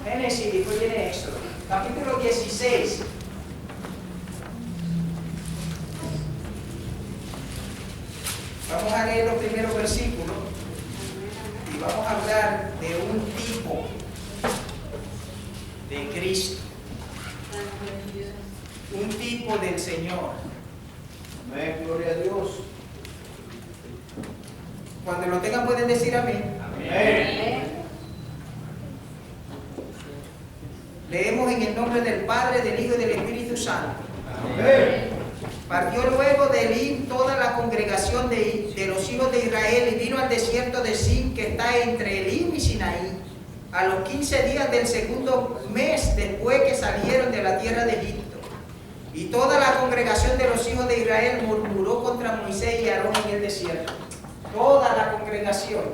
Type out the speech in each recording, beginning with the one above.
Génesis, después viene Éxodo, capítulo 16. Vamos a leer los primeros versículos y vamos a hablar de un tipo de Cristo, un tipo del Señor. Amén, gloria a Dios. Cuando lo tengan pueden decir amén. Amén. Leemos en el nombre del Padre, del Hijo y del Espíritu Santo. Amén. Partió luego de Elim toda la congregación de los hijos de Israel y vino al desierto de Sin, que está entre Elim y Sinaí, a los 15 días del segundo mes después que salieron de la tierra de Egipto. Y toda la congregación de los hijos de Israel murmuró contra Moisés y Aarón en el desierto. Toda la congregación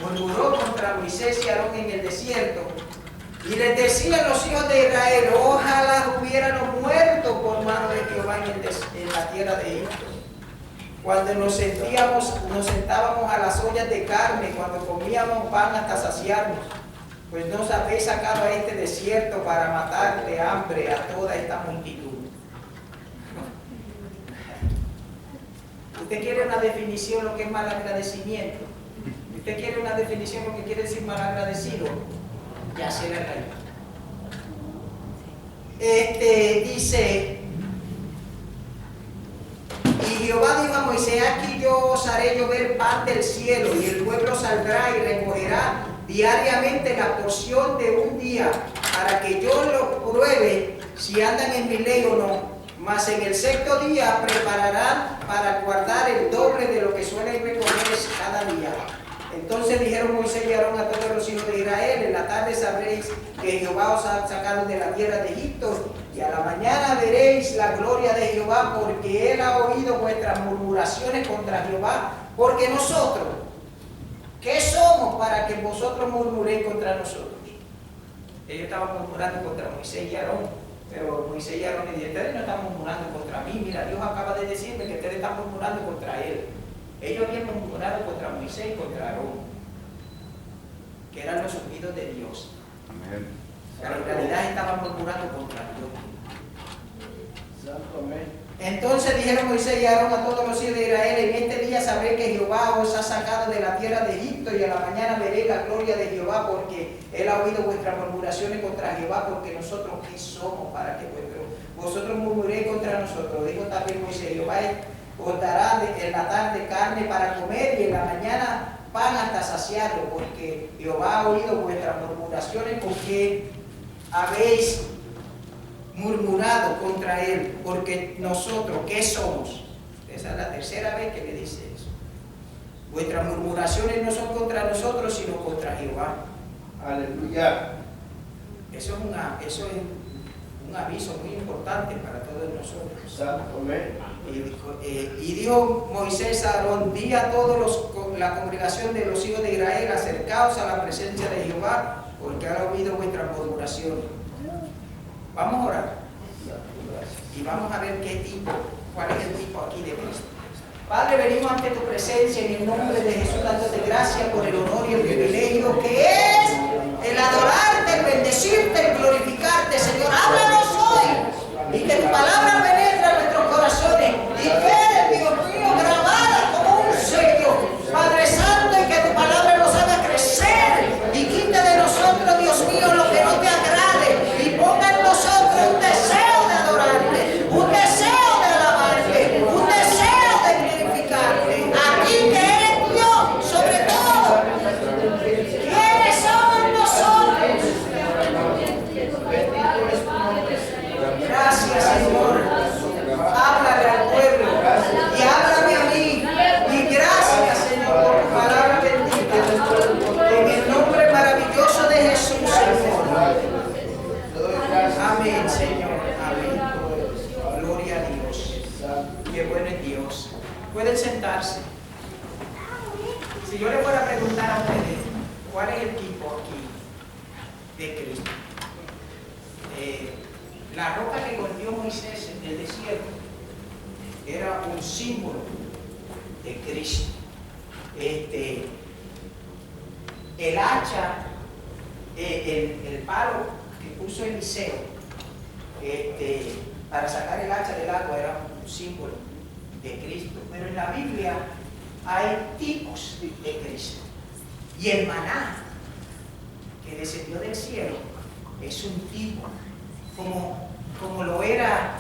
murmuró contra Moisés y Aarón en el desierto. Y les decían los hijos de Israel: ojalá hubiéramos muerto por mano de Jehová en la tierra de Egipto. Cuando nos sentábamos a las ollas de carne, cuando comíamos pan hasta saciarnos, pues nos habéis sacado a este desierto para matar de hambre a toda esta multitud. ¿Usted quiere una definición de lo que es malagradecimiento? ¿Usted quiere una definición de lo que quiere decir malagradecido? Ya se la cayó. Dice: y Jehová dijo a Moisés: aquí yo os haré llover pan del cielo, y el pueblo saldrá y recogerá diariamente la porción de un día, para que yo lo pruebe si andan en mi ley o no. Mas en el sexto día prepararán para guardar el doble de lo que suelen recoger cada día. Entonces dijeron Moisés y Aarón a todos los hijos de Israel: en la tarde sabréis que Jehová os ha sacado de la tierra de Egipto, y a la mañana veréis la gloria de Jehová, porque él ha oído vuestras murmuraciones contra Jehová. Porque nosotros, ¿qué somos para que vosotros murmuréis contra nosotros? Ellos estaban murmurando contra Moisés y Aarón, pero Moisés y Aarón le dijeron: ustedes no están murmurando contra mí, mira, Dios acaba de decirme que ustedes están murmurando contra él. Ellos habían murmurado contra Moisés y contra Aarón, que eran los ungidos de Dios. Amén. Pero en realidad estaban murmurando contra Dios. Santo, amén. Entonces dijeron Moisés y Aarón a todos los hijos de Israel: en este día sabréis que Jehová os ha sacado de la tierra de Egipto, y a la mañana veréis la gloria de Jehová, porque él ha oído vuestras murmuraciones contra Jehová. Porque nosotros, ¿qué somos para que vosotros murmuréis contra nosotros? Dijo también Moisés: Jehová os dará en la tarde carne para comer, y en la mañana pan hasta saciarlo, porque Jehová ha oído vuestras murmuraciones con que habéis murmurado contra él. Porque nosotros, ¿qué somos? Esa es la tercera vez que le dice eso. Vuestras murmuraciones no son contra nosotros, sino contra Jehová. Aleluya. Eso es un aviso muy importante para todos nosotros. Santo, amén. Y dijo Moisés a Aarón: di a todos la congregación de los hijos de Israel: acercaos a la presencia de Jehová, porque ha oído vuestras murmuraciones. Vamos a orar y vamos a ver cuál es el tipo aquí de Cristo. Padre, venimos ante tu presencia en el nombre de Jesús, dándote gracias por el honor y el privilegio que es el adorarte, el bendecirte, el glorificarte. Señor, háblanos hoy y que tu palabra penetre en nuestros corazones y quede, Dios mío, grabada como un sello. Padre Santo, Si yo le fuera a preguntar a ustedes, ¿cuál es el tipo aquí de Cristo? La roca que golpeó Moisés en el desierto era un símbolo de Cristo. El hacha, el palo que puso Eliseo para sacar el hacha del agua era un símbolo de Cristo. Pero en la Biblia hay tipos de Cristo. Y el maná que descendió del cielo es un tipo, como lo era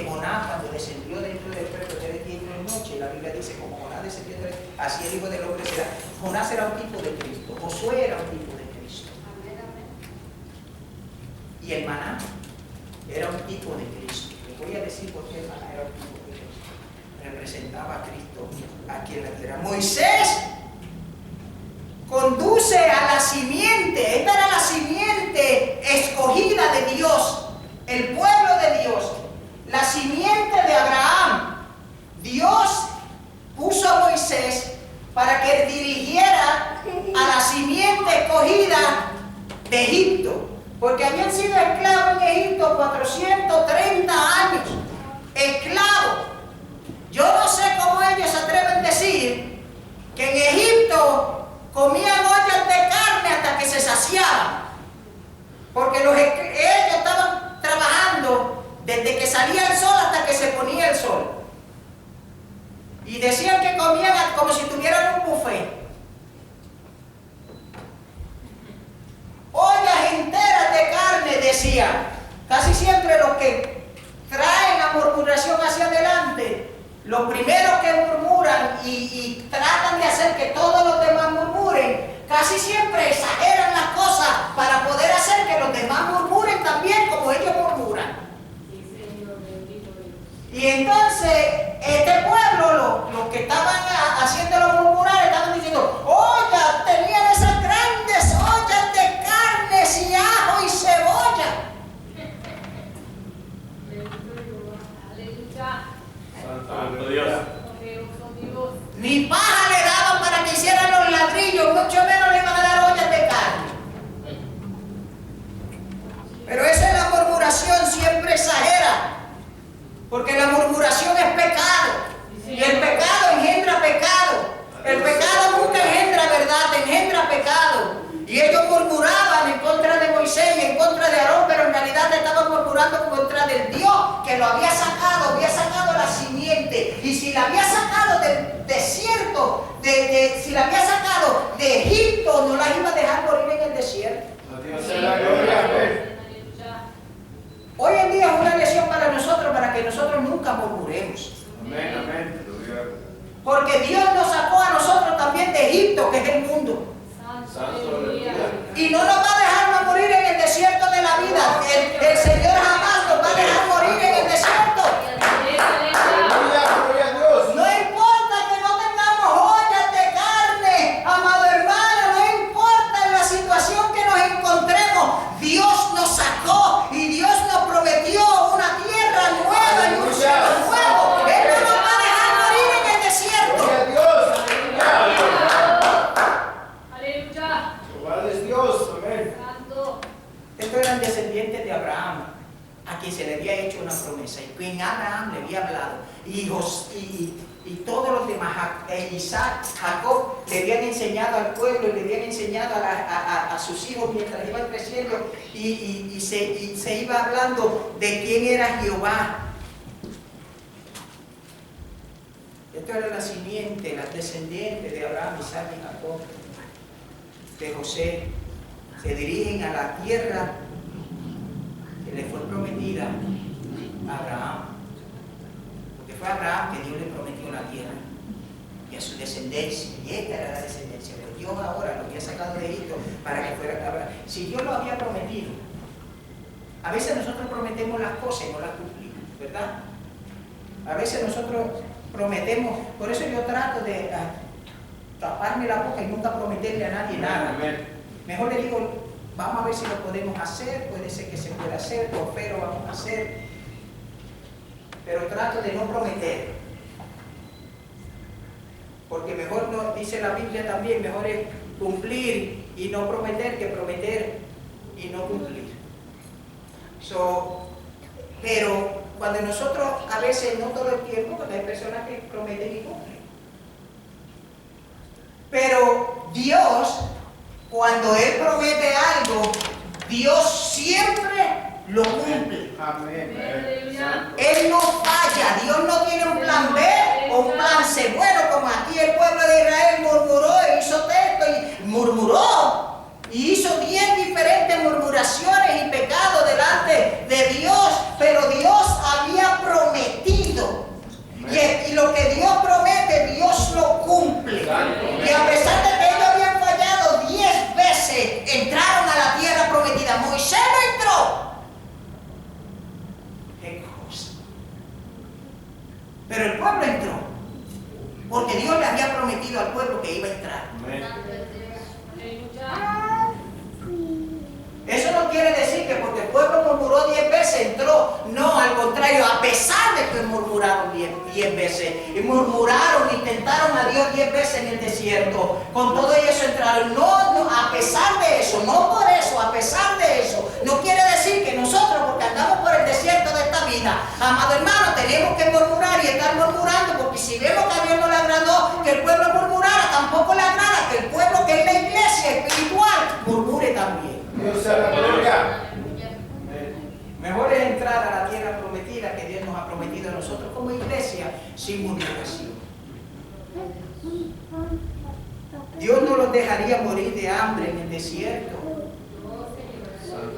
Jonás cuando descendió dentro del pueblo de día y de noche. La Biblia dice, como Jonás descendió, así el Hijo del Hombre será. Jonás era un tipo de Cristo, Josué era un tipo de Cristo. Y el maná era un tipo de Cristo. Les voy a decir por qué el maná era un tipo de Cristo. Representaba a Cristo aquí en la tierra. Moisés conduce a la simiente. Esta era la simiente escogida de Dios, el pueblo de Dios, la simiente de Abraham. Dios puso a Moisés para que dirigiera a la simiente escogida de Egipto, porque habían sido esclavos en Egipto 430 años, esclavos. Yo no sé cómo ellos se atreven a decir que en Egipto comían ollas de carne hasta que se saciaban, porque ellos estaban trabajando desde que salía el sol hasta que se ponía el sol, y decían que comían como si tuvieran un buffet, ollas enteras de carne, decían. Casi siempre los que traen la murmuración hacia adelante, los primeros que murmuran y tratan de hacer que todos los demás murmuren, casi siempre exageran las cosas para poder hacer que los demás murmuren también como ellos murmuran. Y entonces este pueblo, los que estaban haciéndolo murmurar, estaban diciendo, olla, tenían esas grandes ollas de carnes y ajo y cebolla. Santo Dios. Ni paja le daban para que hicieran los ladrillos, mucho menos le iban a dar ollas de carne. Pero esa es la murmuración, siempre exagera, porque la murmuración es pecado, y el pecado engendra pecado. El pecado nunca engendra verdad, engendra pecado. Y ellos murmuraban en contra de Moisés y en contra de Aarón, pero en realidad estaban murmurando en contra del Dios que lo había sacado la simiente. Y si la había sacado del desierto, si la había sacado de Egipto, no la iba a dejar morir en el desierto. Dios sea la gloria. Hoy en día es una lección para nosotros, para que nosotros nunca murmuremos. Amén, amén. Porque Dios nos sacó a nosotros también de Egipto, que es el mundo. Y no nos va a dejar morir en el desierto de la vida. El Señor jamás nos va a dejar morir en el desierto. No importa que no tengamos ollas de carne, amado hermano, no importa en la situación que nos encontremos. Dios nos sacó y Dios nos prometió una tierra nueva y un cielo nuevo. Él no nos va a dejar morir en el desierto. Estos eran descendientes de Abraham, a quien se le había hecho una promesa, y quien Abraham le había hablado, y todos los demás, Isaac, Jacob, le habían enseñado al pueblo y le habían enseñado a sus hijos mientras iban creciendo, y se iba hablando de quién era Jehová. Esto era la simiente, las descendientes de Abraham, Isaac y Jacob, de José. Se dirigen a la tierra que le fue prometida a Abraham, porque fue a Abraham que Dios le prometió la tierra y a su descendencia, y esta era la descendencia. Pero Dios ahora lo había sacado de Egipto para que fuera Abraham. Si Dios lo había prometido, a veces nosotros prometemos las cosas y no las cumplimos, ¿verdad? A veces nosotros prometemos, por eso yo trato de taparme la boca y nunca prometerle a nadie nada. Mejor le digo, vamos a ver si lo podemos hacer, puede ser que se pueda hacer, por fe lo vamos a hacer, pero trato de no prometer. Porque mejor, no, dice la Biblia también, mejor es cumplir y no prometer que prometer y no cumplir. Pero cuando nosotros, a veces, no todo el tiempo, porque hay personas que prometen y cumplen. Pero Dios, cuando Él promete algo, Dios siempre lo cumple. Amén. Él no falla. Dios no tiene un plan B o un plan C. Bueno, como aquí el pueblo de Israel murmuró e hizo texto y murmuró y hizo 10 diferentes murmuraciones y pecados delante de Dios, pero Dios había prometido. Y lo que Dios promete, Dios lo cumple. Y a pesar de que ellos habían fallado 10 veces, entraron a la tierra prometida. Moisés no entró. Qué cosa. Pero el pueblo entró, porque Dios le había prometido al pueblo que iba a entrar. Eso no quiere decir que porque el pueblo murmuró 10 veces entró. No, al contrario, a pesar de que murmuraron 10 veces, y murmuraron, intentaron a Dios 10 veces en el desierto, con todo eso entraron. No, a pesar de eso, no por eso, a pesar de eso, no quiere decir que nosotros, porque andamos por el desierto de esta vida, amado hermano, tenemos que murmurar y estar murmurando, porque si vemos que a Dios no le agradó que el pueblo murmurara, tampoco le agrada que el pueblo, que es la iglesia espiritual, murmure también. Dios sea la gloria. Mejor es entrar a la tierra prometida que Dios nos ha prometido a nosotros como iglesia sin murmuración. Dios no los dejaría morir de hambre en el desierto.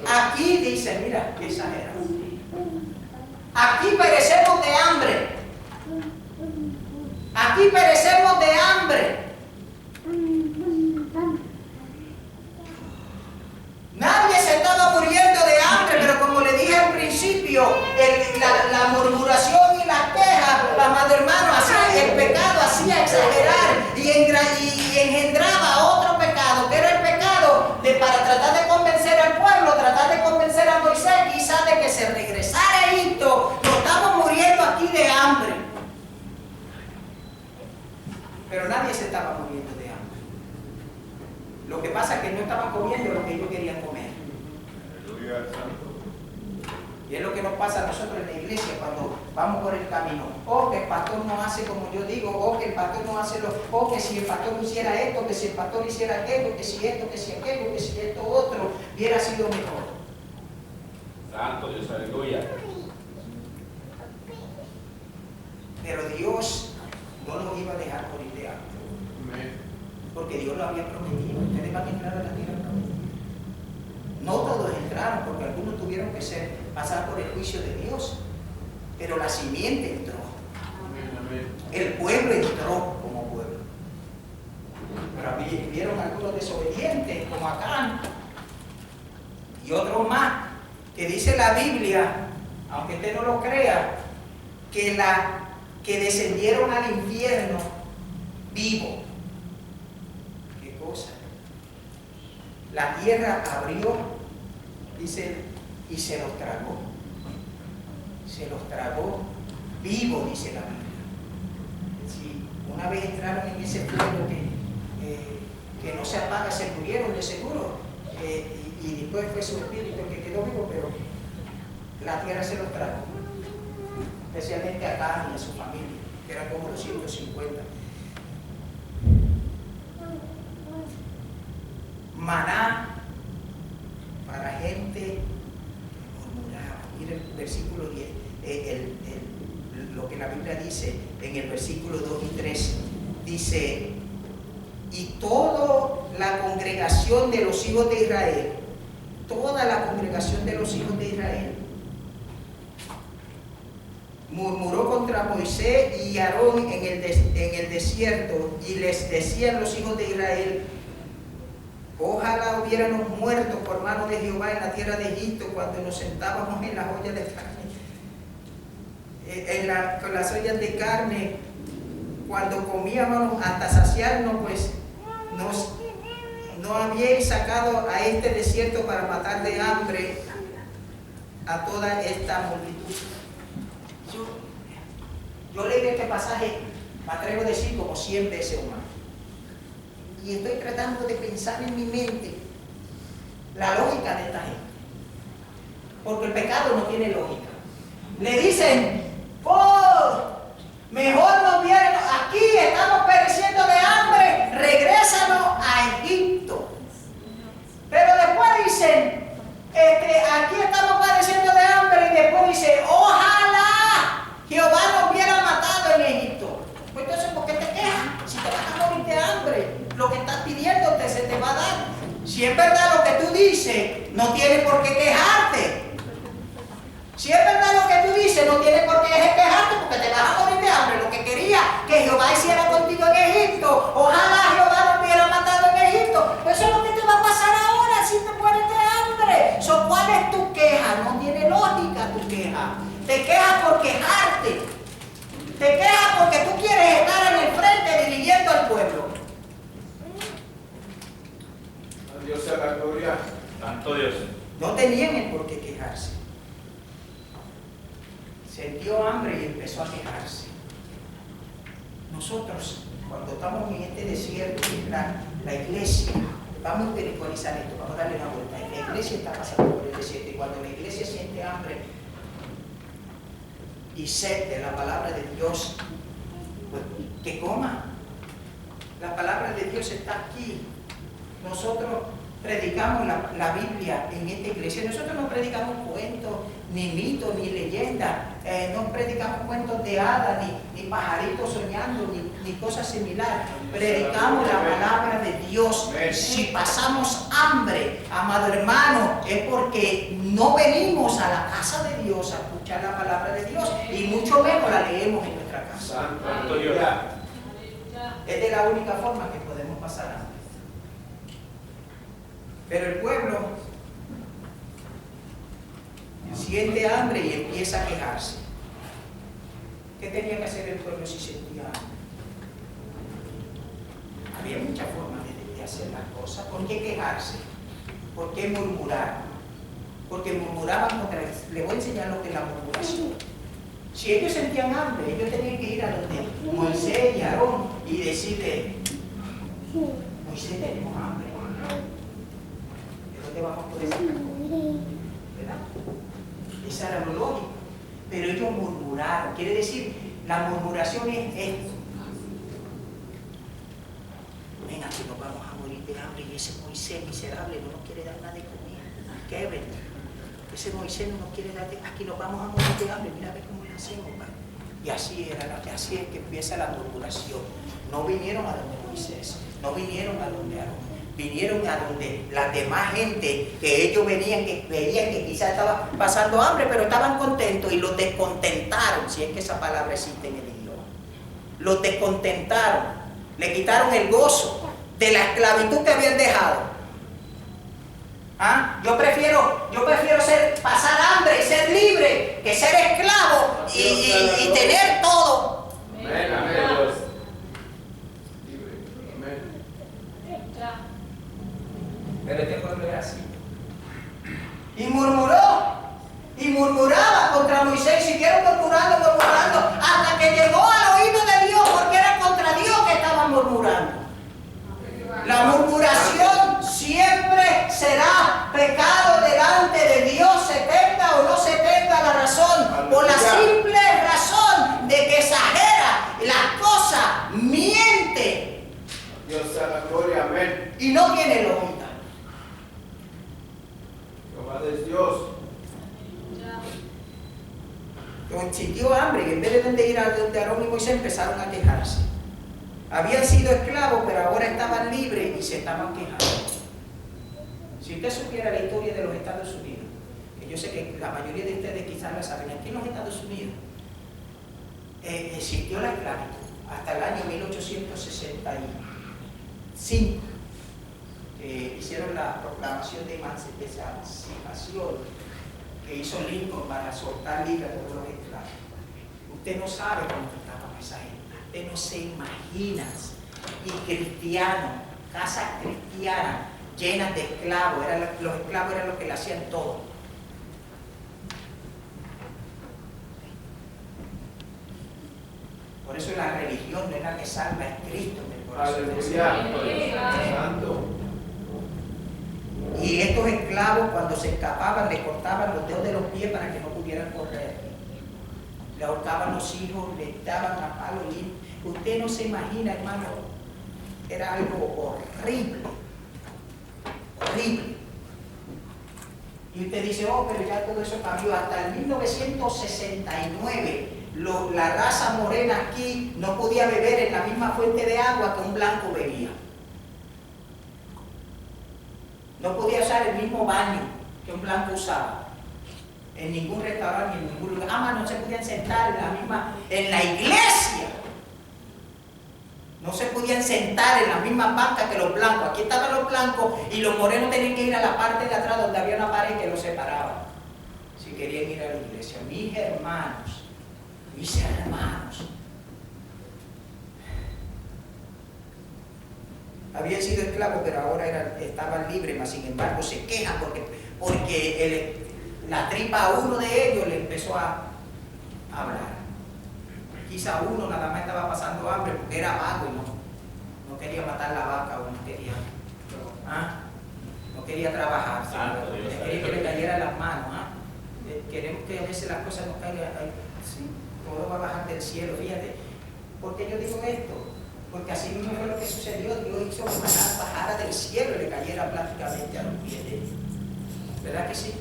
Aquí dice, mira, qué exagerado. Aquí perecemos de hambre. Aquí perecemos de hambre. Nadie se estaba muriendo de hambre, pero como le dije al principio, la murmuración y las quejas, amado hermano, el pecado hacía exagerar y engendraba otro pecado, que era el pecado para tratar de convencer al pueblo, tratar de convencer a Moisés, quizás de que se regresara a Egipto. No estamos muriendo aquí de hambre. Pero nadie se estaba muriendo de hambre. Lo que pasa es que no estaban comiendo lo que ellos querían comer. Y es lo que nos pasa a nosotros en la iglesia cuando vamos por el camino. O que el pastor no hace como yo digo, o que el pastor no hace o que si el pastor no hiciera esto, que si el pastor hiciera aquello, que si esto, que si aquello, que si esto otro, hubiera sido mejor. Santo Dios, aleluya. Pero Dios no nos iba a dejar morir de hambre. Porque Dios lo había prometido. Ustedes van a entrar a la tierra prometida. No todos entraron, porque algunos tuvieron que pasar por el juicio de Dios. Pero la simiente entró. El pueblo entró como pueblo. Pero vieron algunos desobedientes, como Acán, y otros más, que dice la Biblia, aunque usted no lo crea, que descendieron al infierno vivo. ¿Qué cosa? La tierra abrió, dice, y se los tragó. Se los tragó vivo, dice la Biblia. Si una vez entraron en ese fuego que no se apaga, se murieron de seguro. Y después fue su espíritu el que quedó vivo, pero la tierra se los tragó. Especialmente a Acán y a su familia, que eran como los 150. Maná para gente que murmuraba. Mira el versículo 10, lo que la Biblia dice en el versículo 2 y 3, dice: y toda la congregación de los hijos de Israel, toda la congregación de los hijos de Israel, murmuró contra Moisés y Aarón en el desierto, y les decían los hijos de Israel: ojalá hubiéramos muerto por mano de Jehová en la tierra de Egipto, cuando nos sentábamos en las ollas de carne, con las ollas de carne, cuando comíamos hasta saciarnos, pues no habíais sacado a este desierto para matar de hambre a toda esta multitud. Yo leí este pasaje me atrevo a decir como 100 veces humano. Y estoy tratando de pensar en mi mente la lógica de esta gente. Porque el pecado no tiene lógica. Le dicen, oh, mejor nos vienen, aquí estamos pereciendo de hambre, regrésanos a Egipto. Pero después dicen, aquí estamos padeciendo de hambre, y después dice, ojalá Jehová nos hubiera matado en Egipto. Pues entonces, ¿por qué te quejas? Si te vas a morir de hambre, lo que estás pidiéndote se te va a dar. Si es verdad lo que tú dices, no tienes por qué quejarte. Si es verdad lo que tú dices, no tienes por qué quejarte porque te vas a morir de hambre. Lo que quería que Jehová hiciera contigo en Egipto, ojalá Jehová nos hubiera matado en Egipto. Pues eso es lo que te va a pasar ahora si te mueres de hambre. ¿Cuál es tu queja? No tiene lógica tu queja. Te quejas por quejarte. Te quejas porque tú quieres estar en el frente dirigiendo al pueblo. A Dios sea la gloria. Santo Dios. No tenían el por qué quejarse. Sintió hambre y empezó a quejarse. Nosotros, cuando estamos en este desierto, la iglesia, vamos a espiritualizar esto, vamos a darle una vuelta. La iglesia está pasando por el desierto y cuando la iglesia siente hambre y sed de la palabra de Dios, pues que coma. La palabra de Dios está aquí. Nosotros predicamos la Biblia en esta iglesia. Nosotros no predicamos cuentos, ni mitos, ni leyendas. No predicamos cuentos de hadas, ni pajaritos soñando, ni cosas similares. Predicamos la palabra de Dios. Si pasamos hambre, amado hermano, es porque no venimos a la casa de Dios a escuchar la palabra de Dios y mucho menos la leemos en nuestra casa. Santo Dios. Es de la única forma que podemos pasar hambre. Pero el pueblo siente hambre y empieza a quejarse. ¿Qué tenía que hacer el pueblo si sentía hambre? Había muchas formas de hacer las cosas. ¿Por qué quejarse? ¿Por qué murmurar? Porque murmuraban contra él. Les voy a enseñar lo que es la murmuración. Si ellos sentían hambre, ellos tenían que ir a donde Moisés y Aarón y decirle, Moisés, tenemos hambre. ¿De dónde vamos por esa comida? ¿Verdad? Esa era lo lógico. Pero ellos murmuraron. Quiere decir, la murmuración es esto. Venga, que nos vamos a morir de hambre y ese Moisés miserable no nos quiere dar nada de comida. ¿Qué ven? Ese Moisés no nos quiere dar de... Aquí nos vamos a morir de hambre. Mira a ver cómo lo hacemos. Y así es que empieza la murmuración. No vinieron a donde Moisés, no vinieron a donde Aarón. Vinieron a donde la demás gente que ellos venían, que veían que quizás estaban pasando hambre, pero estaban contentos y los descontentaron, si es que esa palabra existe en el idioma. Los descontentaron, le quitaron el gozo de la esclavitud que habían dejado. ¿Ah? Yo prefiero pasar hambre y ser libre que ser esclavo y tener todo. Amén, amén, Dios. Pero este pueblo era así. Y murmuró, y murmuraba contra Moisés, y siguieron murmurando, hasta que llegó al oído de Dios, porque era contra Dios que estaban murmurando. La murmuración siempre será pecado delante de Dios, se tenga o no se tenga la razón, por la simple razón de que exagera las cosas, miente. Dios sea la gloria, amén. Y no tiene lógica. Es Dios. Sintió hambre y en vez de ir a donde Aarón y Moisés empezaron a quejarse. Habían sido esclavos, pero ahora estaban libres y se estaban quejando. Si usted supiera la historia de los Estados Unidos, que yo sé que la mayoría de ustedes quizás la saben, aquí en los Estados Unidos existió la esclavitud hasta el año 1865. Hicieron la proclamación de emancipación que hizo Lincoln para soltar libre a todos los esclavos. Usted no sabe cómo estaban esa gente, usted no se imagina. Y cristianos, casas cristianas llenas de esclavos, los esclavos eran los que le hacían todo. Por Por eso la religión no es la que salva, es Cristo en el corazón del Aleluya. Señor. Santo. Y estos esclavos, cuando se escapaban, le cortaban los dedos de los pies para que no pudieran correr. Le ahorcaban los hijos, le daban a palo limpio. Usted no se imagina, hermano, era algo horrible. Horrible. Y usted dice, oh, pero ya todo eso cambió. Hasta el 1969, la raza morena aquí no podía beber en la misma fuente de agua que un blanco bebía. No podía usar el mismo baño que un blanco usaba. En ningún restaurante, en ningún lugar. Además, no se podían sentar en la iglesia. No se podían sentar en la misma banca que los blancos. Aquí estaban los blancos y los morenos tenían que ir a la parte de atrás donde había una pared que los separaba. Si querían ir a la iglesia. Mis hermanos. Habían sido esclavos, pero ahora estaban libres, mas sin embargo se quejan porque la tripa a uno de ellos le empezó a hablar. Quizá uno nada más estaba pasando hambre porque era vago y no quería matar la vaca o no quería trabajar, quería que le cayera en las manos. Queremos que a veces las cosas nos caigan, sí, todo va a bajar del cielo, fíjate. ¿Por qué yo digo esto? Porque así mismo fue lo que sucedió. Dios hizo que bajara del cielo y le cayera prácticamente a los pies de ellos. ¿Verdad que sí?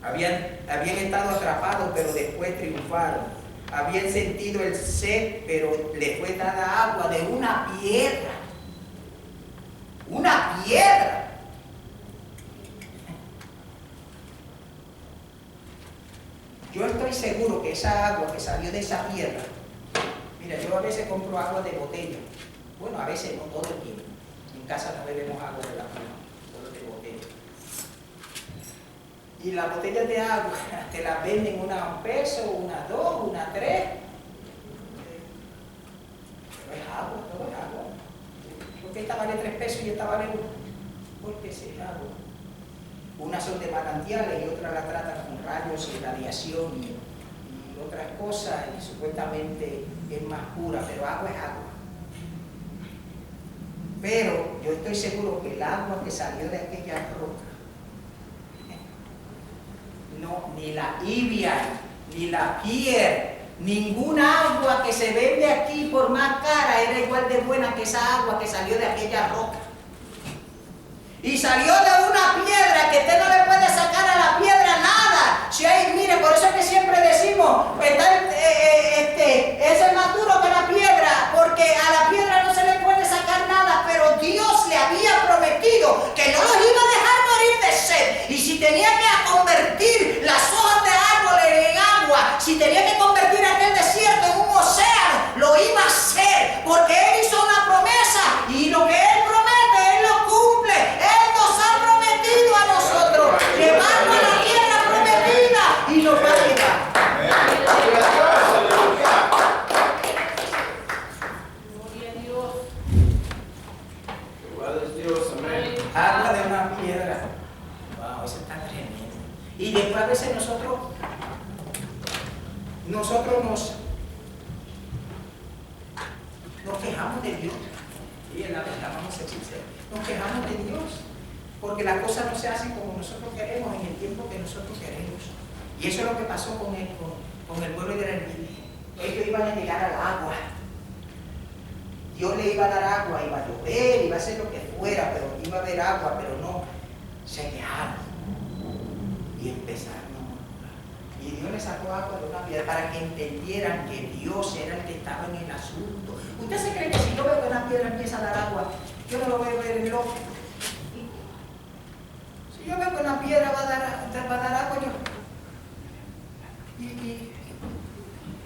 Habían estado atrapados, pero después triunfaron. Habían sentido el sed, pero les fue dada agua de una piedra. ¡Una piedra! Yo estoy seguro que esa agua que salió de esa piedra, mira, yo a veces compro agua de botella. Bueno, a veces no todo el tiempo. En casa no bebemos agua de la pluma, todo de botella. Y las botellas de agua te las venden una a $1, una a $2, una a $3. Pero es agua, todo es agua. ¿Por qué esta vale $3 y esta vale $1? Porque es agua. Unas son de manantiales y otras la tratan con rayos y radiación y otras cosas, y supuestamente es más pura, pero agua es agua. Pero yo estoy seguro que el agua que salió de aquella roca, no, ni la Evian, ni la Pier, ninguna agua que se vende aquí por más cara era igual de buena que esa agua que salió de aquella roca. Y salió de una piedra que usted no le puede sacar a la piedra nada. Si hay, mire, por eso es que siempre decimos, es más duro que la piedra, porque a la piedra no se le puede sacar nada, pero Dios le había prometido que no los iba a dejar morir de sed. Y si tenía que convertir las hojas de árboles en agua, si tenía que convertir aquel desierto en un océano, lo iba a hacer, porque Él hizo una promesa y lo que Él promete, Él lo cumple. Él nos ha prometido a nosotros llevarnos a la tierra prometida y nos va a llevar. Gloria a Dios. Dios, amén. Agua de una piedra. Wow, eso está tremendo. Y después a veces nosotros nos quejamos de Dios. Y en la verdad, vamos a ser sinceros, nos quejamos de Dios. Porque las cosas no se hacen como nosotros queremos, en el tiempo que nosotros queremos. Y eso es lo que pasó con el pueblo de Israel. Ellos iban a llegar al agua. Dios le iba a dar agua, iba a llover, iba a hacer lo que fuera, pero iba a haber agua, pero no. Se quejaron. Y empezaron a murmurar. Y Dios les sacó agua de una piedra para que entendieran que Dios era el que estaba en el asunto. ¿Usted se cree que si yo veo que una piedra empieza a dar agua, yo no lo voy a ver en loco? Si yo veo que una piedra va a dar agua,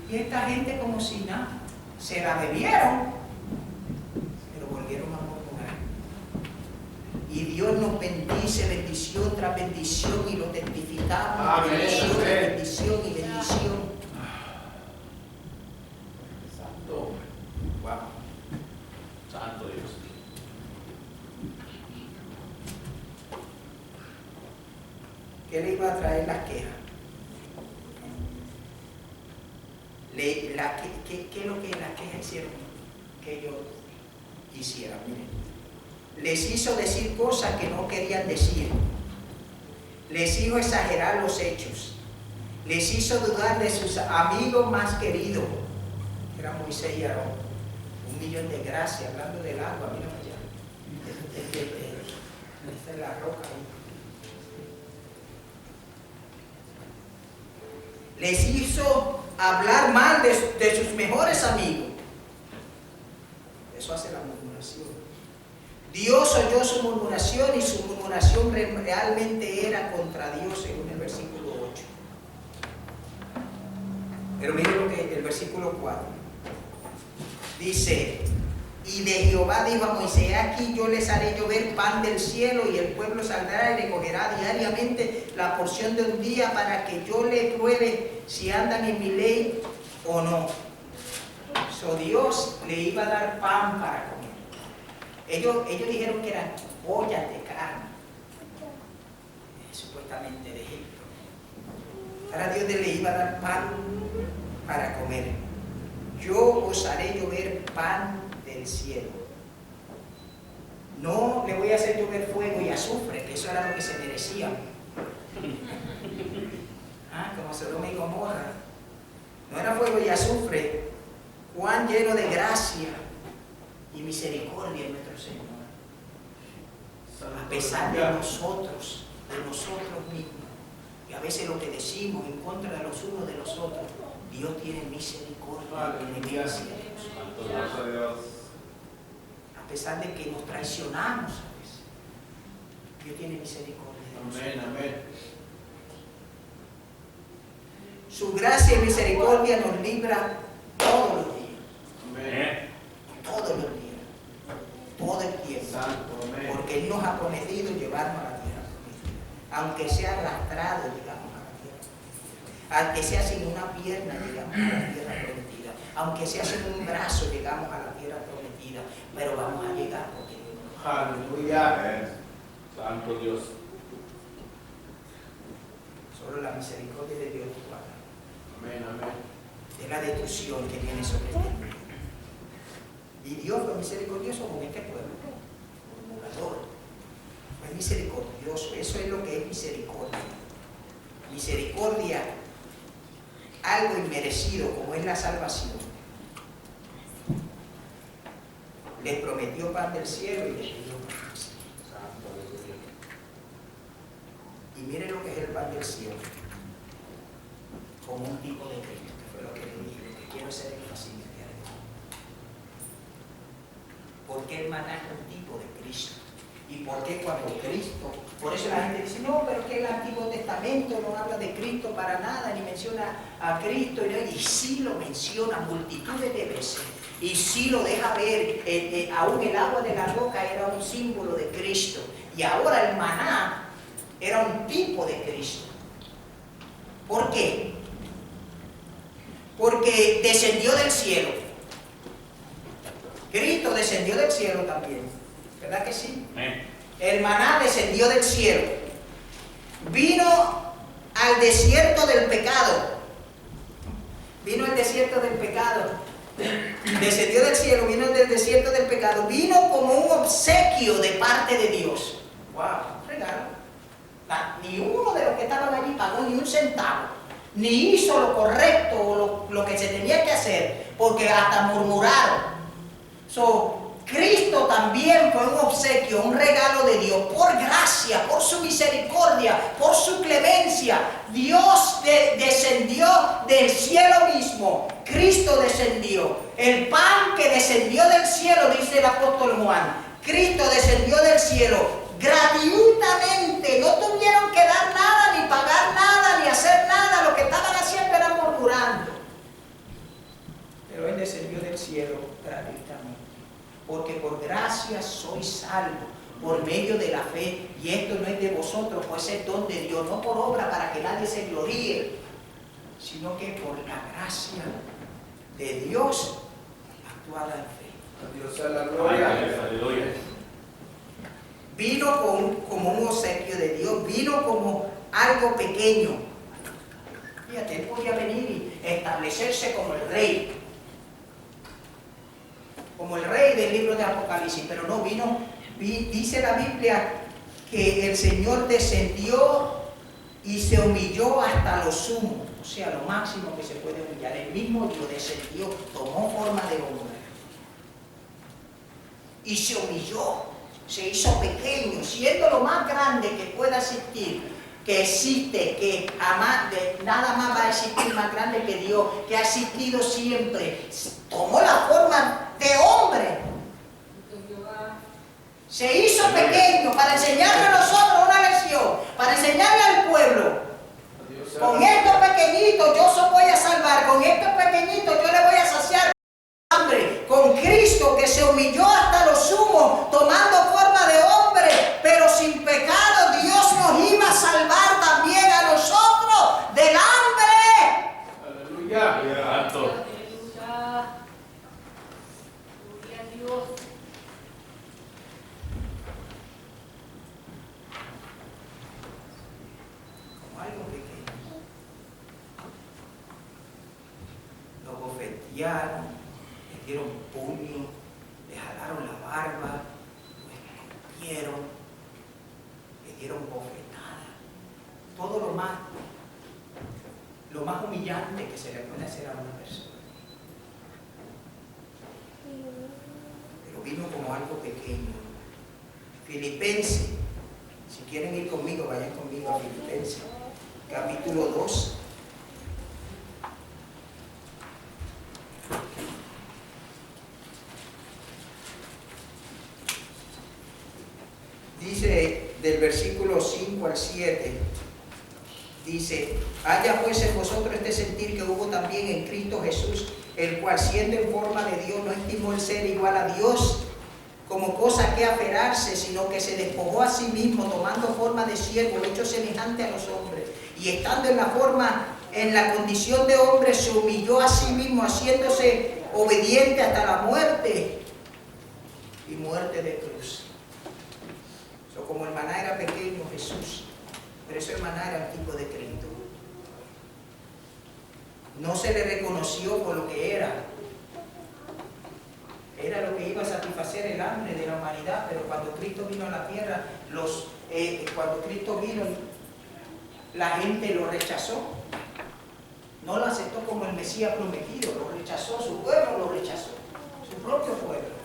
y esta gente como si nada, se la bebieron, pero volvieron a murmurar. Y Dios nos bendice, bendición tras bendición, y lo testificamos, Amén. bendición tras bendición y bendición. Santo. Wow. Santo Dios. ¿Qué le iba a traer las quejas? ¿qué es lo que las quejas hicieron que ellos hicieran? Miren, les hizo decir cosas que no querían decir, les hizo exagerar los hechos, les hizo dudar de sus amigos más queridos, que eran Moisés y Aarón. 1.000.000 de gracias, hablando del agua, mira allá. Esta es la roca ahí. Les hizo hablar mal de sus mejores amigos. Eso hace la murmuración. Dios oyó su murmuración y su murmuración realmente era contra Dios, según el versículo 8. Pero miren lo que el versículo 4 dice: y de Jehová dijo a Moisés: aquí yo les haré llover pan del cielo, y el pueblo saldrá y recogerá diariamente la porción de un día, para que yo le pruebe si andan en mi ley o no. So Dios le iba a dar pan para comer. Ellos dijeron que eran ollas de carne, supuestamente de Egipto. Ahora Dios le iba a dar pan para comer. Yo os haré llover pan del cielo. No le voy a hacer llover fuego y azufre, que eso era lo que se merecían. Como Sodoma y Gomorra. No era fuego y azufre. Cuán lleno de gracia y misericordia es nuestro Señor. A pesar de nosotros mismos, y a veces lo que decimos en contra de los unos de los otros, Dios tiene misericordia, tiene gracia. A pesar de que nos traicionamos a veces, Dios tiene misericordia. Amén, amén. Su gracia y misericordia nos libra todos los días. Amén. Todos los días. Todo el tiempo. Santo, amén. Porque Él nos ha prometido llevarnos a la tierra prometida. Aunque sea arrastrado, llegamos a la tierra prometida. Aunque sea sin una pierna, llegamos a la tierra prometida. Aunque sea sin un brazo, llegamos a la tierra prometida. Pero vamos a llegar porque Dios nos ha prometido. Aleluya. Santo Dios. Solo la misericordia de Dios nos guarda Amén, amén. de la destrucción que viene sobre el mundo. Y Dios fue misericordioso con este pueblo, murmurador. Fue misericordioso. Eso es lo que es misericordia. Misericordia, algo inmerecido como es la salvación. Les prometió pan del cielo y les dio pan del cielo. Santo, aleluya. Y miren lo que es el pan del cielo, como un tipo de Cristo, que fue lo que le dije, lo que quiero hacer énfasis en el día de hoy. ¿Por qué el maná es un tipo de Cristo? ¿Y por qué cuando Cristo? Por eso la gente dice, no, pero que el Antiguo Testamento no habla de Cristo para nada, ni menciona a Cristo, y sí lo menciona multitudes de veces, y sí lo deja ver, aún el agua de la roca era un símbolo de Cristo, y ahora el maná era un tipo de Cristo. ¿Por qué? Porque descendió del cielo. Cristo descendió del cielo también, ¿verdad que sí? El maná descendió del cielo. Vino al desierto del pecado. Vino al desierto del pecado. Descendió del cielo, vino del desierto del pecado. Vino como un obsequio de parte de Dios. ¡Wow! Regalo. Ni uno de los que estaban allí pagó ni un centavo, ni hizo lo correcto o lo que se tenía que hacer, porque hasta murmuraron. Cristo también fue un obsequio, un regalo de Dios, por gracia, por su misericordia, por su clemencia. Dios descendió del cielo mismo. Cristo descendió. El pan que descendió del cielo, dice el apóstol Juan. Cristo descendió del cielo gratuitamente. No tuvieron que dar nada, ni pagar nada, ni hacer nada. Lo que estaban haciendo era murmurando. Pero Él descendió del cielo gratuitamente. Porque por gracia sois salvos, por medio de la fe. Y esto no es de vosotros, pues es don de Dios. No por obra para que nadie se gloríe, sino que por la gracia de Dios actuada en fe. A Dios sea la gloria. Aleluya. Vino como un obsequio de Dios, vino como algo pequeño. Fíjate, Él podía venir establecerse como el rey del libro de Apocalipsis, pero no vino. Dice la Biblia que el Señor descendió y se humilló hasta lo sumo, o sea, lo máximo que se puede humillar. El mismo Dios descendió, tomó forma de hombre y se humilló, se hizo pequeño, siendo lo más grande que pueda existir, que existe, que jamás, nada más va a existir más grande que Dios, que ha existido siempre. Tomó la forma de hombre, se hizo pequeño para enseñarle a nosotros una lección, para enseñarle al pueblo. Con estos pequeñitos yo os voy a salvar, con estos pequeñitos yo le voy a saciar hambre. Con Cristo que se humilló hasta lo sumo, tomando forma de hombre, pero sin pecado, Dios nos iba a salvar también a nosotros del hambre. Aleluya. Alto. Aleluya. Gloria a Dios. Como algo pequeño. Lo bofetearon, le dieron puño, le jalaron la barba, lo escupieron, le dieron bofetada. Todo lo más humillante que se le puede hacer a una persona. Pero vino como algo pequeño. Filipenses, si quieren ir conmigo, vayan conmigo a Filipenses, capítulo 2. Dice del versículo 5 al 7, dice: haya pues en vosotros este sentir que hubo también en Cristo Jesús, el cual siendo en forma de Dios no estimó el ser igual a Dios como cosa que aferrarse, sino que se despojó a sí mismo, tomando forma de siervo, hecho semejante a los hombres, y estando en la condición de hombre, se humilló a sí mismo, haciéndose obediente hasta la muerte, y muerte de cruz. Como el maná era pequeño, Jesús, pero eso el maná era el tipo de Cristo. No se le reconoció por lo que era. Era lo que iba a satisfacer el hambre de la humanidad, pero cuando Cristo vino a la tierra, cuando Cristo vino, la gente lo rechazó. No lo aceptó como el Mesías prometido, lo rechazó, su pueblo lo rechazó, su propio pueblo.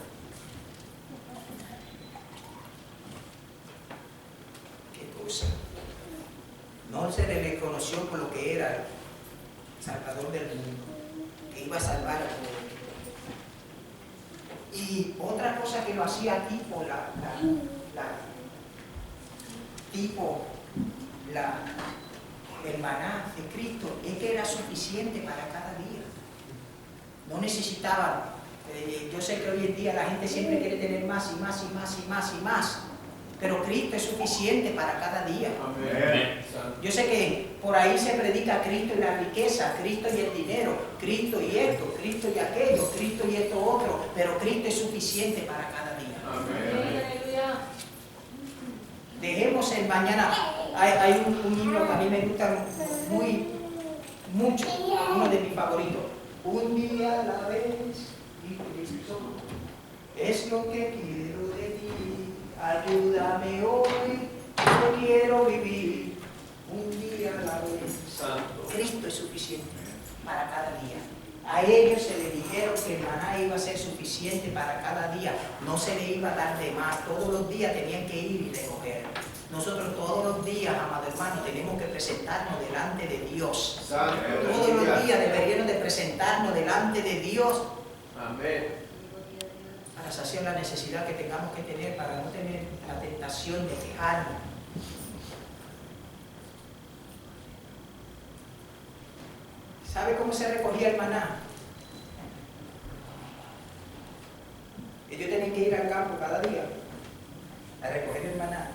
No se le reconoció por lo que era el Salvador del mundo, que iba a salvar al pueblo. Y otra cosa que lo hacía tipo el maná de Cristo es que era suficiente para cada día. No necesitaban. Yo sé que hoy en día la gente siempre quiere tener más y más y más y más y más. Pero Cristo es suficiente para cada día. Amén. Yo sé que por ahí se predica Cristo y la riqueza, Cristo y el dinero, Cristo y esto, Cristo y aquello, Cristo y esto otro, pero Cristo es suficiente para cada día. Amén. Aleluya. Dejemos el mañana. Hay un libro que a mí me gusta mucho, uno de mis favoritos. Un día a la vez, y Cristo es lo que quiero de ti. Ayúdame hoy, yo quiero vivir un día a la vez. Santo. Cristo es suficiente para cada día. A ellos se les dijeron que el maná iba a ser suficiente para cada día, no se le iba a dar de más. Todos los días tenían que ir y recoger. Nosotros todos los días, amado hermano, tenemos que presentarnos delante de Dios. Santo. Todos los días deberíamos de presentarnos delante de Dios. Amén. Para saciar la necesidad que tengamos que tener, para no tener la tentación de quejarnos. ¿Sabe cómo se recogía el maná? Ellos tenían que ir al campo cada día a recoger el maná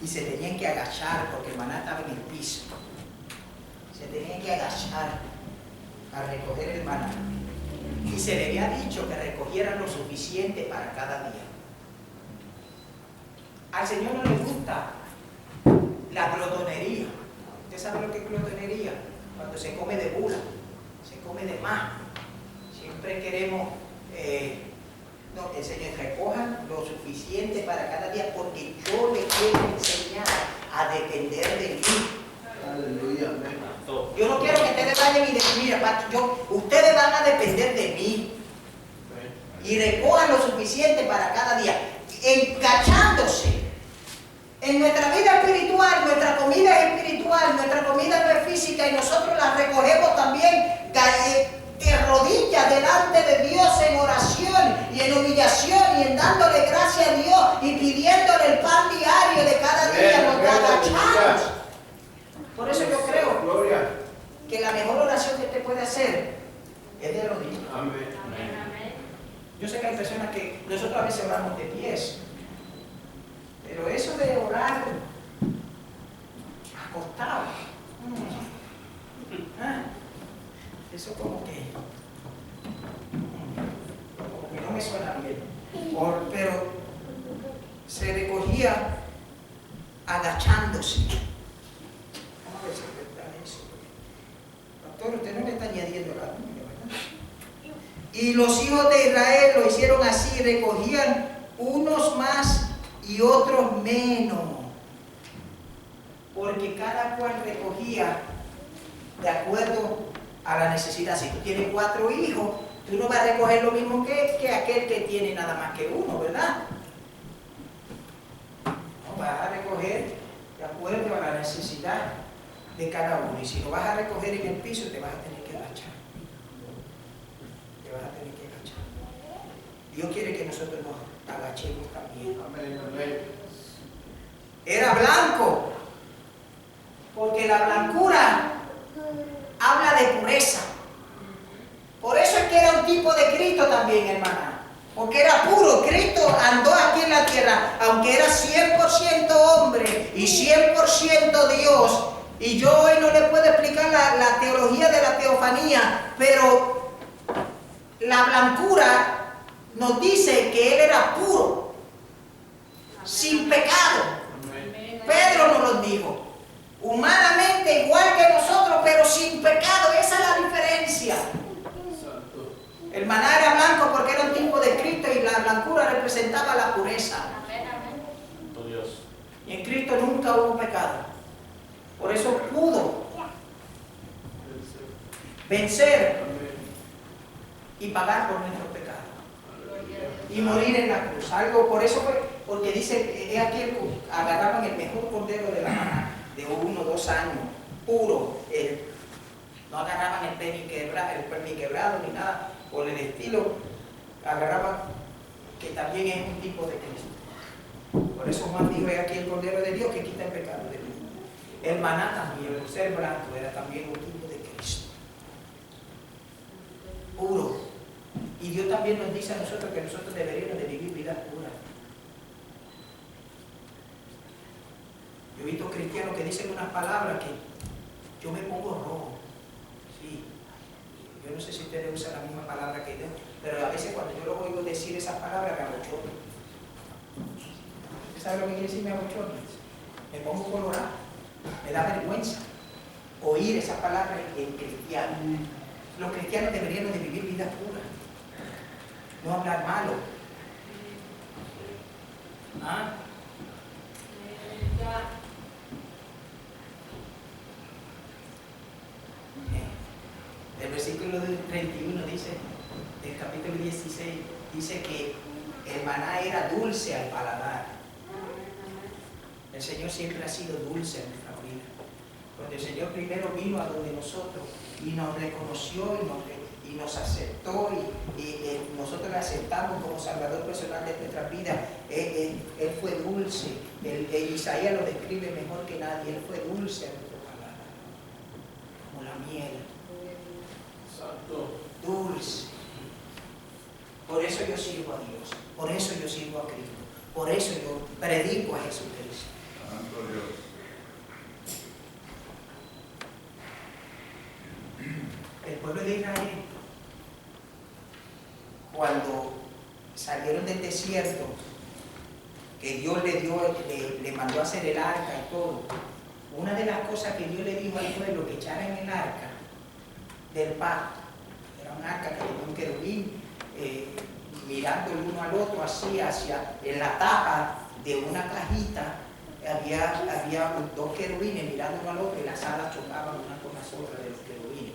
y se tenían que agachar porque el maná estaba en el piso. Se tenían que agachar a recoger el maná. Y se le había dicho que recogieran lo suficiente para cada día. Al Señor no le gusta la glotonería. ¿Usted sabe lo que es glotonería? Cuando se come de gula. se come de más. Siempre queremos, no, el Señor recoja lo suficiente para cada día, porque yo le quiero enseñar a depender de mí. Aleluya. Yo no quiero que ustedes vayan y digan, mira, ustedes van a depender de mí. Y recojan lo suficiente para cada día, encachándose. En nuestra vida espiritual, nuestra comida es espiritual, nuestra comida no es física, y nosotros la recogemos también de rodillas delante de Dios en oración y en humillación y en dándole gracias a Dios y pidiéndole el pan diario de cada día. Nos agachamos. Por eso yo creo que la mejor oración que usted puede hacer es de rodillas. Amén. Yo sé que hay personas que nosotros a veces oramos de pies, pero eso de orar acostado, eso como que no me suena bien. Pero se recogía agachándose. Vamos a ver si es verdad eso. Pastor, usted no me está añadiendo la Biblia, ¿verdad? Y los hijos de Israel lo hicieron así, recogían unos más y otros menos, porque cada cual recogía de acuerdo a la necesidad. Si tú tienes 4 hijos, tú no vas a recoger lo mismo que aquel que tiene nada más que uno, ¿verdad? No, vas a recoger de acuerdo a la necesidad de cada uno. Y si lo vas a recoger en el piso, te vas a tener que agachar. Te vas a tener que agachar. Dios quiere que nosotros nos agachemos también. Amén. Amén. Era blanco, porque la blancura habla de pureza. Por eso es que era un tipo de Cristo también, hermana, porque era puro. Cristo andó aquí en la tierra, aunque era 100% hombre y 100% Dios. Y yo hoy no le puedo explicar la teología de la teofanía, pero la blancura nos dice que él era puro, sin pecado. Pedro nos lo dijo. Humanamente igual que nosotros, pero sin pecado. Esa es la diferencia. El maná era blanco porque era un tipo de Cristo y la blancura representaba la pureza. Y en Cristo nunca hubo pecado. Por eso pudo vencer y pagar por nuestros pecados. Y morir en la cruz. Algo, por eso fue, porque dice, es aquí agarraban el mejor cordero de la maná, de 1 o 2 años, puro. No agarraban el quebrado ni nada por el estilo. Agarraban, que también es un tipo de Cristo. Por eso Juan dijo, es aquí el cordero de Dios que quita el pecado de Dios. El maná también, el ser blanco, era también un tipo de Cristo. Puro. Y Dios también nos dice a nosotros que nosotros deberíamos de vivir vida pura. Yo he visto cristianos que dicen unas palabras que yo me pongo rojo. Sí. Yo no sé si ustedes usan la misma palabra que yo, pero a veces cuando yo los oigo decir esas palabras me abochorno. ¿Usted sabe lo que quiere decir me abochorno? Me pongo colorado. Me da vergüenza oír esas palabras en cristiano. Los cristianos deberían de vivir vida pura. No hablar malo. ¿Ah? El versículo 31 dice, del capítulo 16, dice que el maná era dulce al paladar. El Señor siempre ha sido dulce en nuestra vida. Cuando el Señor primero vino a donde nosotros y nos reconoció y nos aceptó y nosotros le aceptamos como Salvador personal de nuestra vida, Él fue dulce. Isaías lo describe mejor que nadie. Él fue dulce a nuestro paladar, como la miel. Dulce. Por eso yo sirvo a Dios, por eso yo sirvo a Cristo, por eso yo predico a Jesucristo. El pueblo de Israel, cuando salieron del desierto, que Dios le mandó a hacer el arca y todo, una de las cosas que Dios le dijo al pueblo que echaran el arca del pacto. Era un arca que tenía un querubín mirando el uno al otro así hacia en la tapa de una cajita. Había dos querubines mirando uno al otro y las alas chocaban una con las otras de los querubines.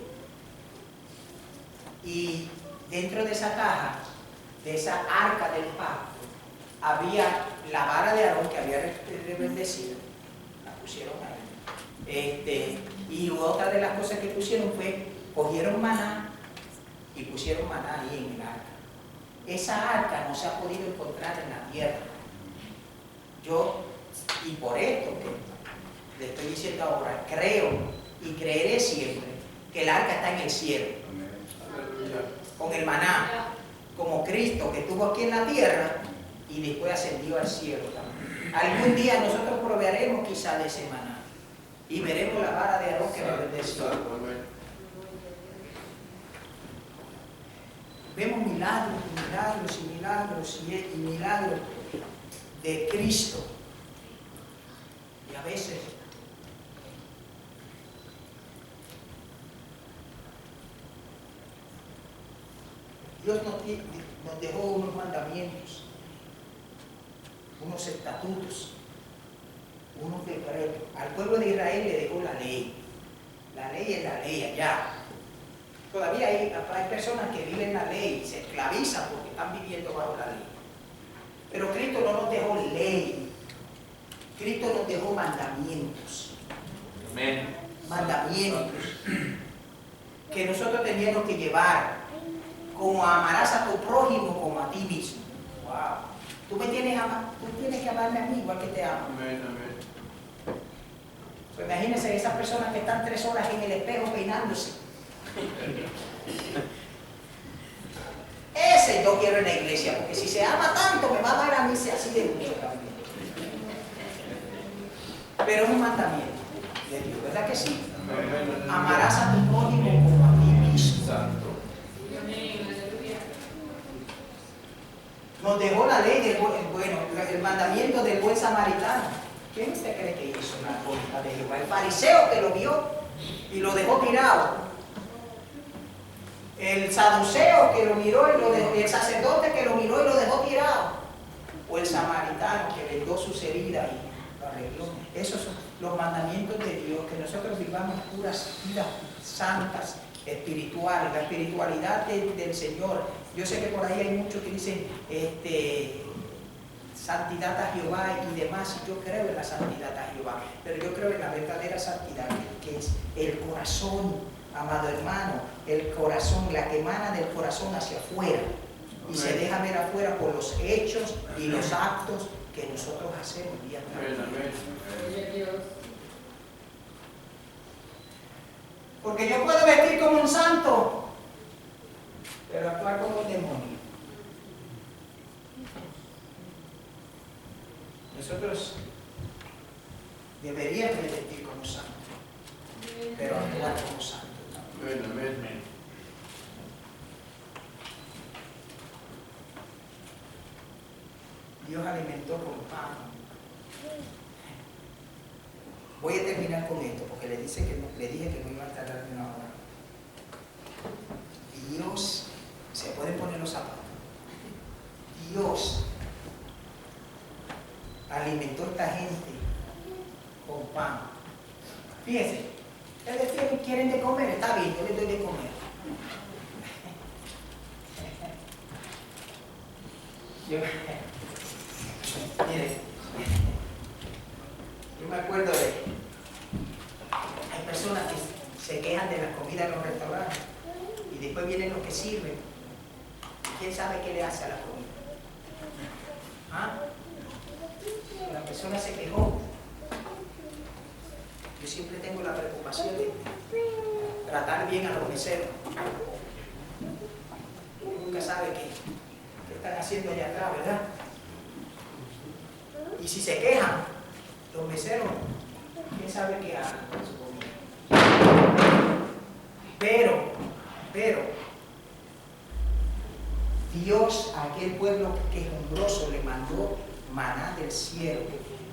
Y dentro de esa caja, de esa arca del pacto, había la vara de Aarón que había reblandecido, la pusieron ahí. Y otra de las cosas que pusieron fue, cogieron maná y pusieron maná ahí en el arca. Esa arca no se ha podido encontrar en la tierra. Y por esto que le estoy diciendo ahora, creo y creeré siempre que el arca está en el cielo. Con el maná, como Cristo que estuvo aquí en la tierra y después ascendió al cielo también. Algún día nosotros proveeremos quizá de ese maná y veremos la vara de Aarón que nos bendeció. Vemos milagros y milagros y milagros y milagros de Cristo. Y a veces Dios nos dejó unos mandamientos, unos estatutos, unos decretos. Al pueblo de Israel le dejó la ley. La ley es la ley allá. Todavía hay personas que viven la ley y se esclavizan porque están viviendo bajo la ley. Pero Cristo no nos dejó ley. Cristo nos dejó mandamientos. Amén. Mandamientos que nosotros teníamos que llevar, como amarás a tu prójimo como a ti mismo. Wow. Tú tienes que amarme a mí igual que te amo. Amén, amén. Pues imagínense esas personas que están 3 horas en el espejo peinándose. Ese yo quiero en la iglesia, porque si se ama tanto me va a amar a mí así de mucho también. Pero es un mandamiento de Dios, ¿verdad que sí? Amarás a tu prójimo como a ti mismo. Santo. Nos dejó la ley el mandamiento del buen samaritano. ¿Quién usted cree que hizo la voluntad de Jehová? El fariseo que lo vio y lo dejó tirado. El saduceo que lo miró y lo dejó, el sacerdote que lo miró y lo dejó tirado. O el samaritano que vendó sus heridas y lo arregló. Esos son los mandamientos de Dios, que nosotros vivamos puras vidas santas, espirituales, la espiritualidad del Señor. Yo sé que por ahí hay muchos que dicen santidad a Jehová y demás, y yo creo en la santidad a Jehová, pero yo creo en la verdadera santidad, que es el corazón, amado hermano, el corazón, la que emana del corazón hacia afuera, y se deja ver afuera por los hechos y los actos que nosotros hacemos día tras día. Porque yo puedo vestir como un santo, pero actuar como un demonio. Nosotros deberíamos vestir como santos, pero actuar como santos. Amén, amén. Dios alimentó con pan. Voy a terminar con esto porque le dije que no iba a tardar una hora. Dios, se pueden poner los zapatos. Dios alimentó a esta gente con pan. Fíjense, ustedes quieren de comer, está bien, yo les doy de comer. Mire, yo me acuerdo hay personas que se quejan de la comida en los restaurantes y después vienen los que sirven. ¿Quién sabe qué le hace a la comida? ¿Ah? La persona se quejó. Yo siempre tengo la preocupación de tratar bien a los meseros. Uno nunca sabe qué están haciendo allá atrás, ¿verdad? Y si se quejan, los meseros, ¿quién sabe qué hacen con su comida? Pero, Dios a aquel pueblo quejumbroso le mandó maná del cielo,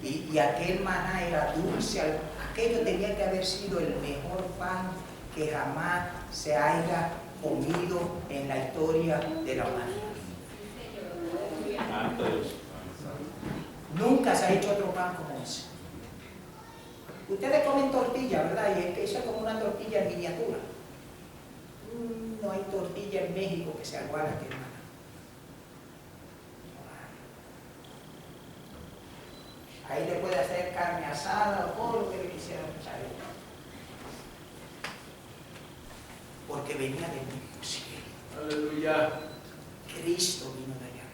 y aquel maná era dulce, aquello tenía que haber sido el mejor pan que jamás se haya comido en la historia de la humanidad. Santo Dios. Nunca se ha hecho otro pan como ese. Ustedes comen tortilla, ¿verdad? Y es que eso es como una tortilla en miniatura. No hay tortilla en México que sea igual a que hermana. Ahí le puede hacer carne asada o todo lo que le quisieran echar. Porque venía del mismo cielo. Aleluya. Cristo vino de allá.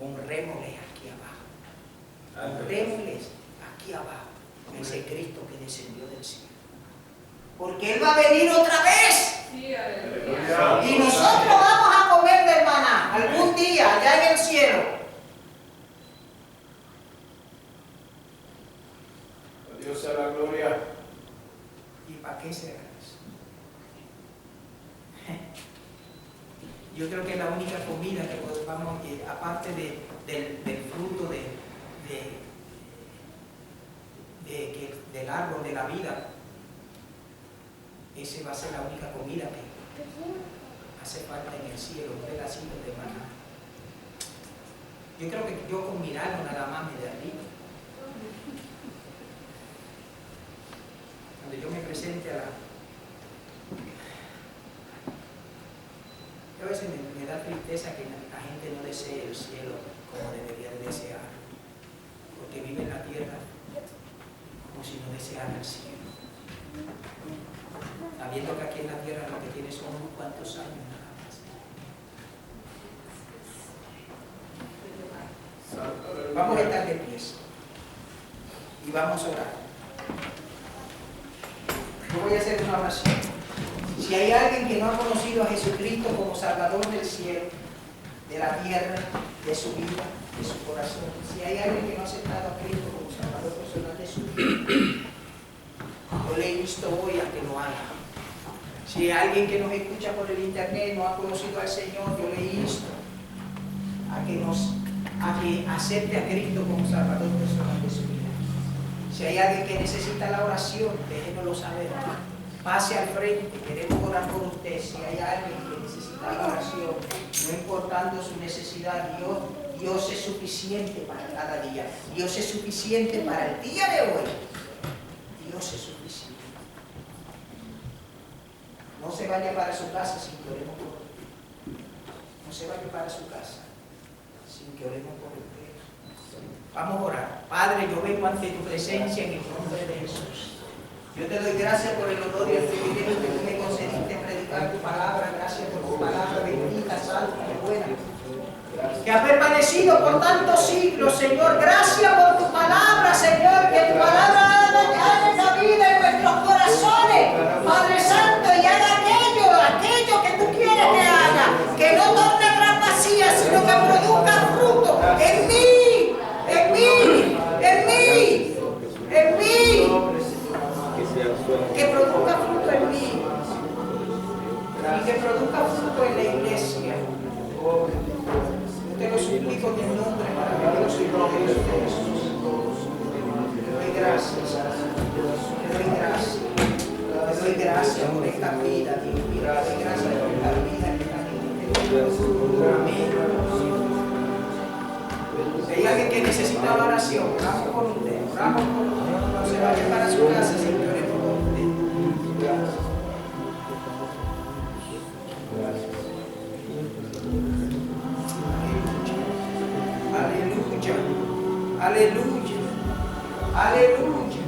Honrémosle aquí abajo. Honrémosles aquí abajo. Ese Cristo que descendió del cielo. Porque Él va a venir otra vez. Sí, aleluya. Y nosotros vamos a comer del maná algún día allá en el cielo. A Dios sea la gloria. ¿Y para qué será eso? Yo creo que es la única comida que podemos, aparte del fruto del árbol de la vida, ese va a ser la única comida que hace falta en el cielo, un pedacito de maná. Yo creo que yo con mirarlo nada más me derrito. Cuando yo me presente a a veces me da tristeza que la gente no desee el cielo como debería de desear, porque vive en la tierra como si no deseara el cielo, sabiendo que aquí en la tierra lo que tiene son unos cuantos años nada más. Vamos a estar de pies y vamos a orar. Yo voy a hacer una oración. Si hay alguien que no ha conocido a Jesucristo como Salvador del cielo, de la tierra, de su vida, de su corazón, si hay alguien que no ha aceptado a Cristo como Salvador personal de su vida, yo le insto hoy a que lo haga. Si hay alguien que nos escucha por el internet no ha conocido al Señor, yo le insto a que acepte a Cristo como Salvador personal de su vida. Si hay alguien que necesita la oración, déjenoslo saber. Pase al frente, queremos orar por usted. Si hay alguien que necesita la oración, no importando su necesidad, Dios es suficiente para cada día. Dios es suficiente para el día de hoy. Dios es suficiente. No se vaya para su casa sin que oremos por usted. No se vaya para su casa sin que oremos por usted. Vamos a orar. Padre, yo vengo ante tu presencia en el nombre de Jesús. Yo te doy gracias por el honor y el privilegio que tú me concediste predicar tu palabra. Gracias por tu palabra bendita, santa y buena, que ha permanecido por tantos siglos, Señor. Gracias por tu palabra, Señor, que tu palabra haga la vida en nuestros corazones, Padre Santo, y haga aquello que tú quieres que haga, que no torne atrás vacía, sino que produzca fruto en mí, en mí, en mí, en mí. Que produzca fruto en mí y que produzca fruto en la iglesia. Yo te lo suplico en el nombre maravilloso y glorioso de Jesús. Te doy gracias, te doy gracias, te doy gracias por esta vida, Dios mío, te doy gracias por esta vida que está. Amén. Si hay alguien que necesita la oración, oramos por usted, oramos por usted. No se vaya para su casa, Señor. Aleluya, aleluya, aleluya.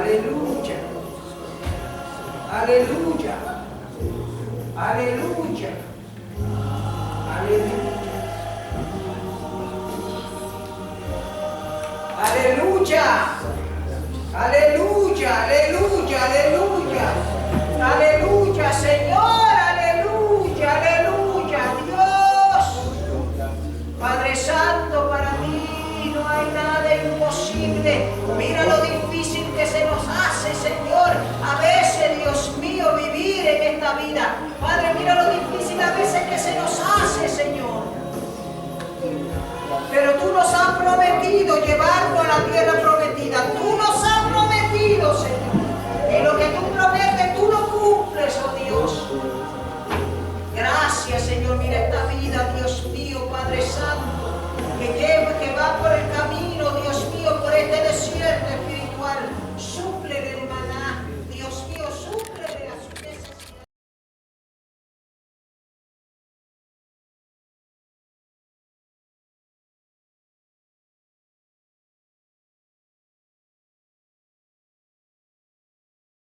Aleluya, aleluya, aleluya, aleluya, aleluya, aleluya, aleluya, aleluya, Señor, aleluya, aleluya, Dios. la tierra